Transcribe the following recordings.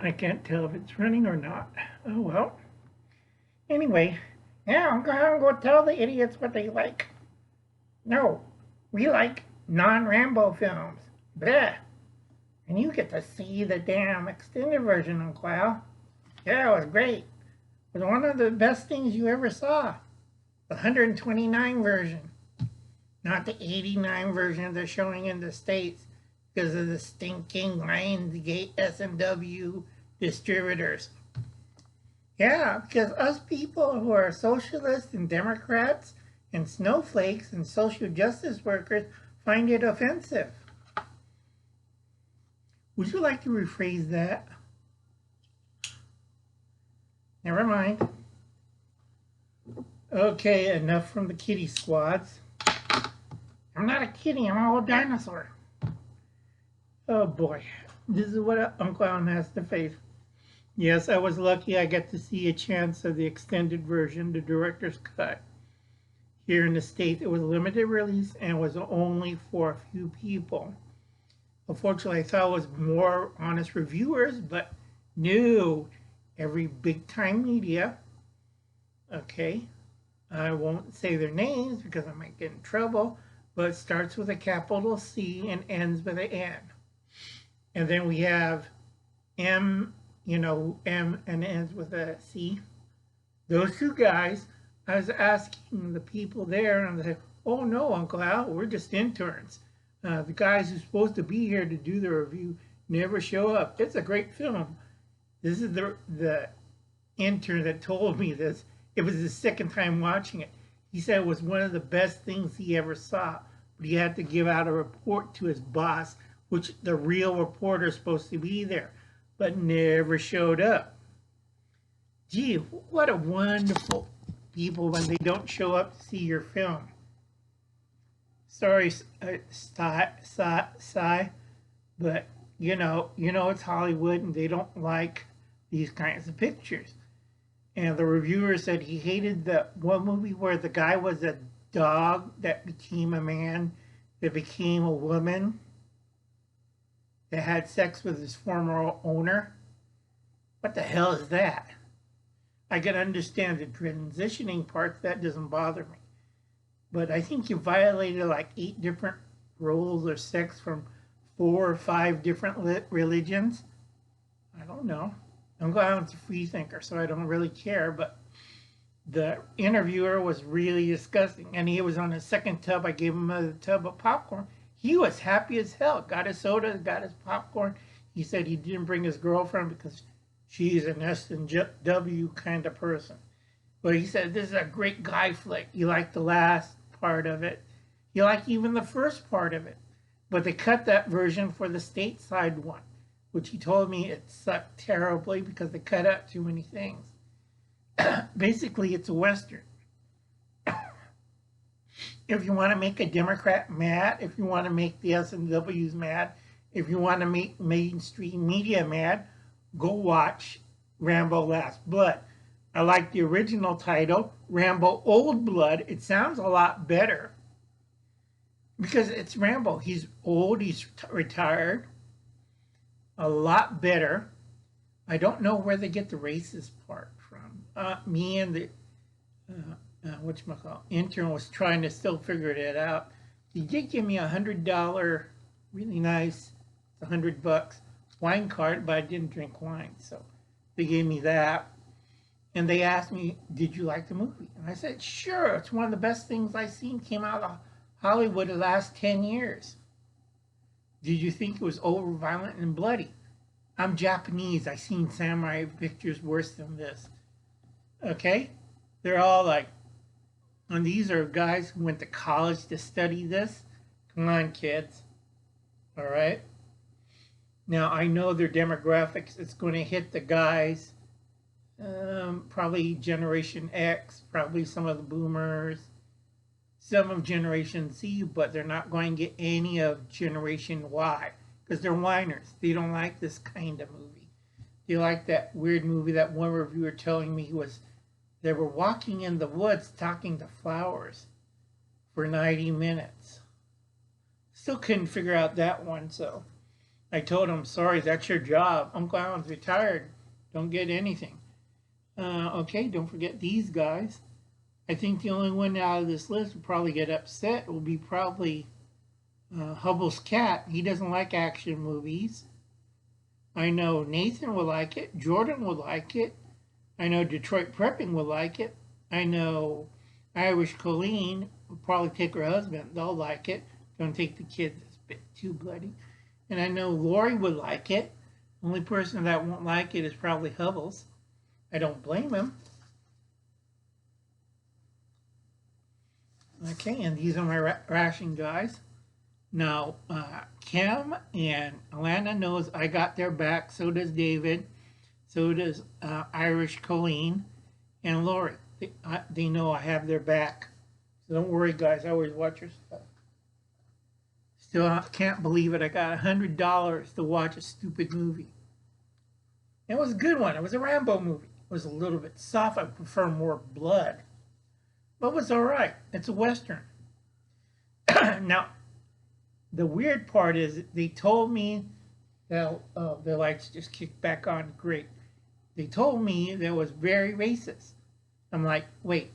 I can't tell if it's running or not. Oh well. Anyway, now I'm gonna go tell the idiots what they like. No, we like non-Rambo films. Bleh. And you get to see the damn extended version, Uncle Al. Yeah, it was great. It was one of the best things you ever saw. The 129 version, not the 89 version they're showing in the States because of the stinking Lionsgate SJW distributors. Yeah, because us people who are socialists and Democrats and snowflakes and social justice workers find it offensive. Would you like to rephrase that? Never mind. Okay, enough from the kitty squads. I'm not a kitty, I'm an old dinosaur. Oh boy, this is what Uncle Alan has to face. Yes, I was lucky I got to see a chance of the extended version, the director's cut. Here in the States, it was a limited release and was only for a few people. Unfortunately, I thought it was more honest reviewers, but no, every big-time media, okay, I won't say their names because I might get in trouble, but it starts with a capital C and ends with an N. And then we have M, M and ends with a C. Those two guys, I was asking the people there, and they said, oh no, Uncle Al, we're just interns. The guys who're supposed to be here to do the review never show up. It's a great film. This is the intern that told me this. It was his second time watching it. He said it was one of the best things he ever saw, but he had to give out a report to his boss, which the real reporter is supposed to be there, but never showed up. Gee, what a wonderful people when they don't show up to see your film. Sorry, Cy, but you know it's Hollywood and they don't like these kinds of pictures. And the reviewer said he hated the one movie where the guy was a dog that became a man, that became a woman, that had sex with his former owner. What the hell is that? I can understand the transitioning part, that doesn't bother me. But I think you violated like 8 different roles of sex from 4 or 5 different religions. I don't know. I'm glad I'm a free thinker, so I don't really care. But the interviewer was really disgusting. And he was on his second tub. I gave him a tub of popcorn. He was happy as hell. Got his soda, got his popcorn. He said he didn't bring his girlfriend because she's an SJW kind of person. But he said, this is a great guy flick. You like the last part of it. You like even the first part of it. But they cut that version for the stateside one, which he told me it sucked terribly because they cut out too many things. Basically, it's a Western. If you want to make a Democrat mad, if you want to make the SJWs mad, if you want to make mainstream media mad, go watch Rambo Last Blood. I like the original title, Rambo Old Blood. It sounds a lot better because it's Rambo. He's old, he's retired. A lot better. I don't know where they get the racist part from. Me and the intern was trying to still figure it out. He did give me $100, really nice, $100 wine card, but I didn't drink wine, so they gave me that. And they asked me, did you like the movie? And I said, sure, it's one of the best things I've seen came out of Hollywood the last 10 years. Did you think it was over violent and bloody? I'm Japanese. I've seen samurai pictures worse than this. Okay? They're all like, and these are guys who went to college to study this. Come on, kids. All right? Now, I know their demographics. It's going to hit the guys, probably Generation X, probably some of the boomers, some of Generation Z, but they're not going to get any of Generation Y because they're whiners. They don't like this kind of movie. They like that weird movie that one reviewer telling me was they were walking in the woods talking to flowers for 90 minutes. Still couldn't figure out that one, so I told him, sorry, that's your job. Uncle Alan's retired. Don't get anything. Okay, don't forget these guys. I think the only one out of this list will probably get upset will be probably Hubble's cat. He doesn't like action movies. I know Nathan will like it. Jordan will like it. I know Detroit Prepping will like it. I know Irish Colleen will probably take her husband. They'll like it. Don't take the kids. It's a bit too bloody. And I know Lori would like it. Only person that won't like it is probably Hubbles. I don't blame him. Okay, and these are my ration guys. Now, Kim and Alana knows I got their back. So does David. So does Irish Colleen and Lori. They know I have their back. So don't worry, guys. I always watch your stuff. Still, I can't believe it. I got $100 to watch a stupid movie. It was a good one. It was a Rambo movie. It was a little bit soft. I prefer more blood. But it was all right. It's a Western. Now, the weird part is they told me that the lights just kicked back on. Great. They told me that it was very racist. I'm like, wait.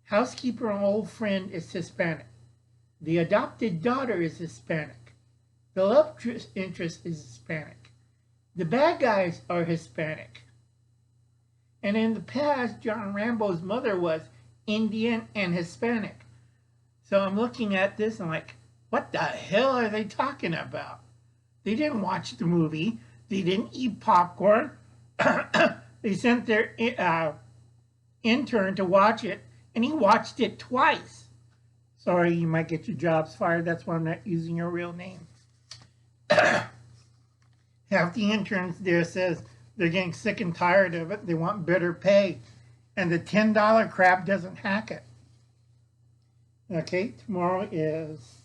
Housekeeper and old friend is Hispanic. The adopted daughter is Hispanic. The love interest is Hispanic. The bad guys are Hispanic. And in the past, John Rambo's mother was Indian and Hispanic. So I'm looking at this and I'm like, what the hell are they talking about? They didn't watch the movie. They didn't eat popcorn. They sent their intern to watch it, and he watched it twice. Sorry, you might get your jobs fired. That's why I'm not using your real name. Half the interns there says they're getting sick and tired of it. They want better pay. And the $10 crap doesn't hack it. Okay, tomorrow is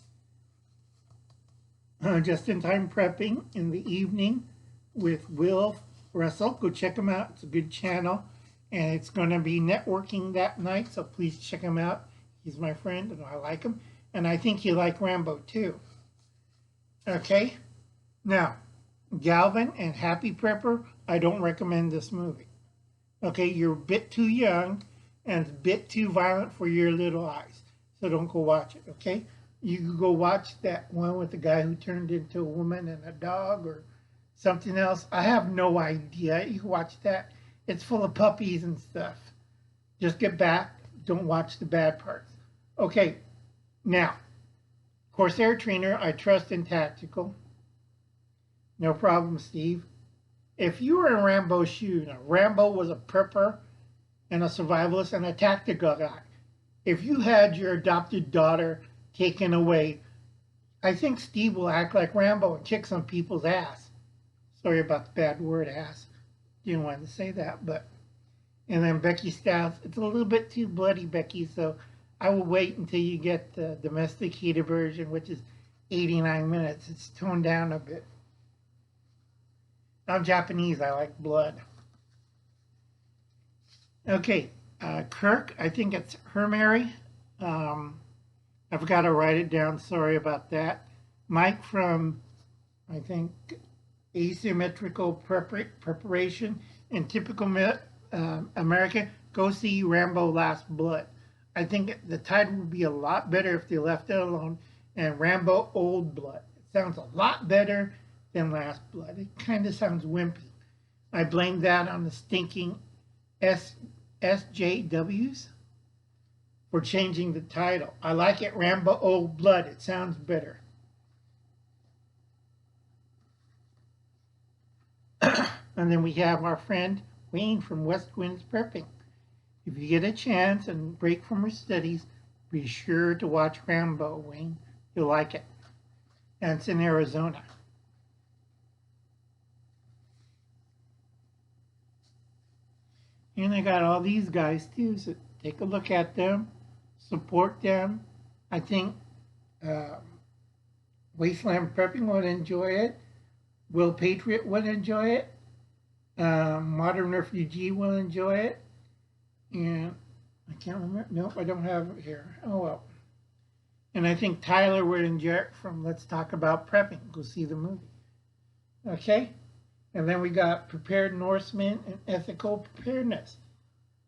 just-in-time prepping in the evening with Will Russell. Go check him out. It's a good channel. And it's going to be networking that night, so please check him out. He's my friend, and I like him. And I think you like Rambo, too. Okay? Now, Galvin and Happy Prepper, I don't recommend this movie. Okay, you're a bit too young and it's a bit too violent for your little eyes. So don't go watch it, okay? You can go watch that one with the guy who turned into a woman and a dog or something else. I have no idea. You can watch that. It's full of puppies and stuff. Just get back. Don't watch the bad parts. Okay, now, Corsair Trainer, I trust in tactical. No problem, Steve. If you were in Rambo's shoes, now Rambo was a prepper and a survivalist and a tactical guy. If you had your adopted daughter taken away, I think Steve will act like Rambo and kick some people's ass. Sorry about the bad word, ass. Didn't want to say that, but. And then Becky Stiles, it's a little bit too bloody, Becky, so I will wait until you get the domesticated version, which is 89 minutes. It's toned down a bit. I'm Japanese, I like blood. Okay, Kirk, I think it's her, Mary. I forgot to write it down, sorry about that. Mike from, I think, Asymmetrical Preparation in Typical America, go see Rambo Last Blood. I think the title would be a lot better if they left it alone, and Rambo Old Blood. It sounds a lot better than Last Blood. It kind of sounds wimpy. I blame that on the stinking SJWs for changing the title. I like it Rambo Old Blood. It sounds better. And then we have our friend Wayne from West Winds Prepping. If you get a chance and break from your studies, be sure to watch Rambo, Wayne. You'll like it. And it's in Arizona. And I got all these guys too, so take a look at them, support them. I think Wasteland Prepping would enjoy it. Will Patriot would enjoy it. Modern Refugee will enjoy it. And I can't remember. Nope, I don't have it here. Oh well. And I think Tyler would enjoy it from Let's Talk About Prepping. Go see the movie. Okay? And then we got Prepared Norsemen and Ethical Preparedness.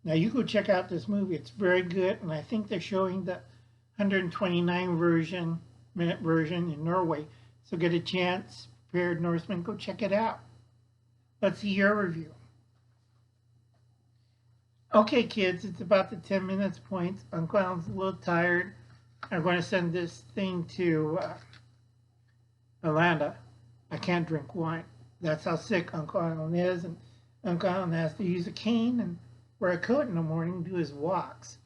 Now you go check out this movie. It's very good, and I think they're showing the 129-minute version in Norway. So get a chance, Prepared Norsemen, go check it out. Let's see your review. Okay, kids, it's about the 10 minutes point. Uncle Alan's a little tired. I'm going to send this thing to Alanda. I can't drink wine. That's how sick Uncle Alan is, and Uncle Alan has to use a cane and wear a coat in the morning to do his walks.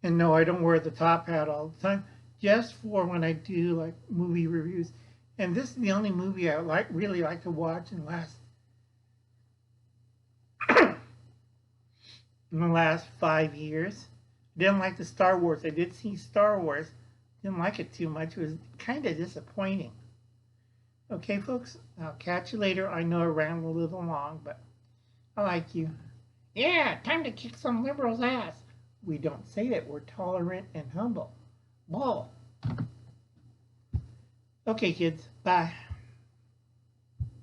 And no, I don't wear the top hat all the time, just for when I do like movie reviews. And this is the only movie I really like to watch in the last 5 years. Didn't like the Star Wars. I did see Star Wars. Didn't like it too much. It was kind of disappointing. Okay, folks, I'll catch you later. I know I ran a little long, but I like you. Yeah, time to kick some liberals' ass. We don't say that. We're tolerant and humble. Bull. Okay, kids. Bye.